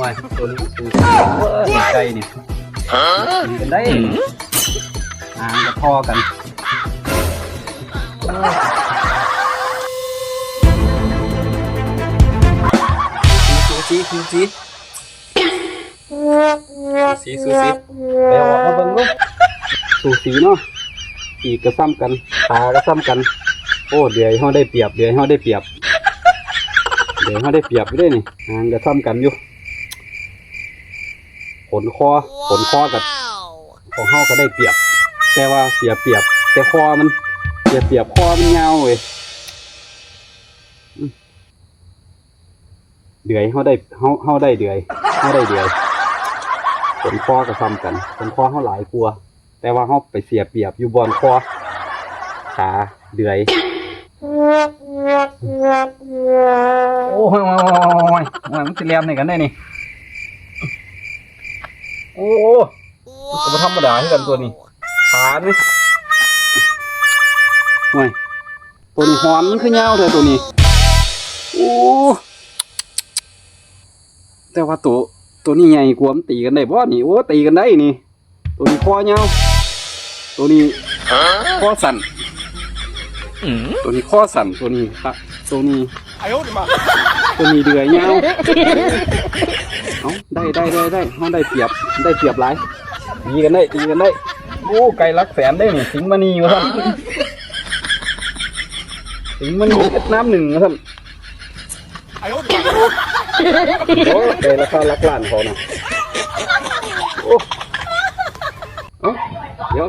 ว่าตัวนี้ใจนี่เป็นได้หางกับพ่อกันซูซีไปออกมาเบิ่งลูกสูสีเนาะอีกก็ซ้ำกันตาก็ซ้ำกันโอ้เดี๋ยวเขาได้เปรียบอยู่ได้นี่หางก็ซ้ำกันอยู่ขนคอกับของเขาก็ได้เปรียบแต่ว่าเสียเปรียบแต่คอมันเสียเปรียบคอมันยาวเว้ยเดือยเขาได้เดือยขนคอก็ซ้ำกันขนคอเขาหลายกลัวแต่ว่าเขาไปเสียเปรียบอยู่บนคอขาเดือยโอ้ยมันจะเลียมไหนกันได้นี่โอ้ก็ธรรมดาที่กันตัวนี้ขาเนี่ยโอ้ยตัวนี้หอนมันคือเงาเลยตัวนี้โอ้แต่ว่าตัวนี้ใหญ่กว่ามันตีกันได้บ่นี่โอ้ตีกันได้นี่ตัวนี้คอเงาตัวนี้คอสั่นตัวนี้ครับตัวนี้เดือยเงาเอาได้เขาได้เปรียบหลายตีกันได้โอ้ไก่รักแสนได้นี่สิงมณีวะท่านสิงมณีเพชรน้ำหนึ่งวะท่านโอ้ไก่ราคาลักล้านเขานะโอ้เดี๋ยว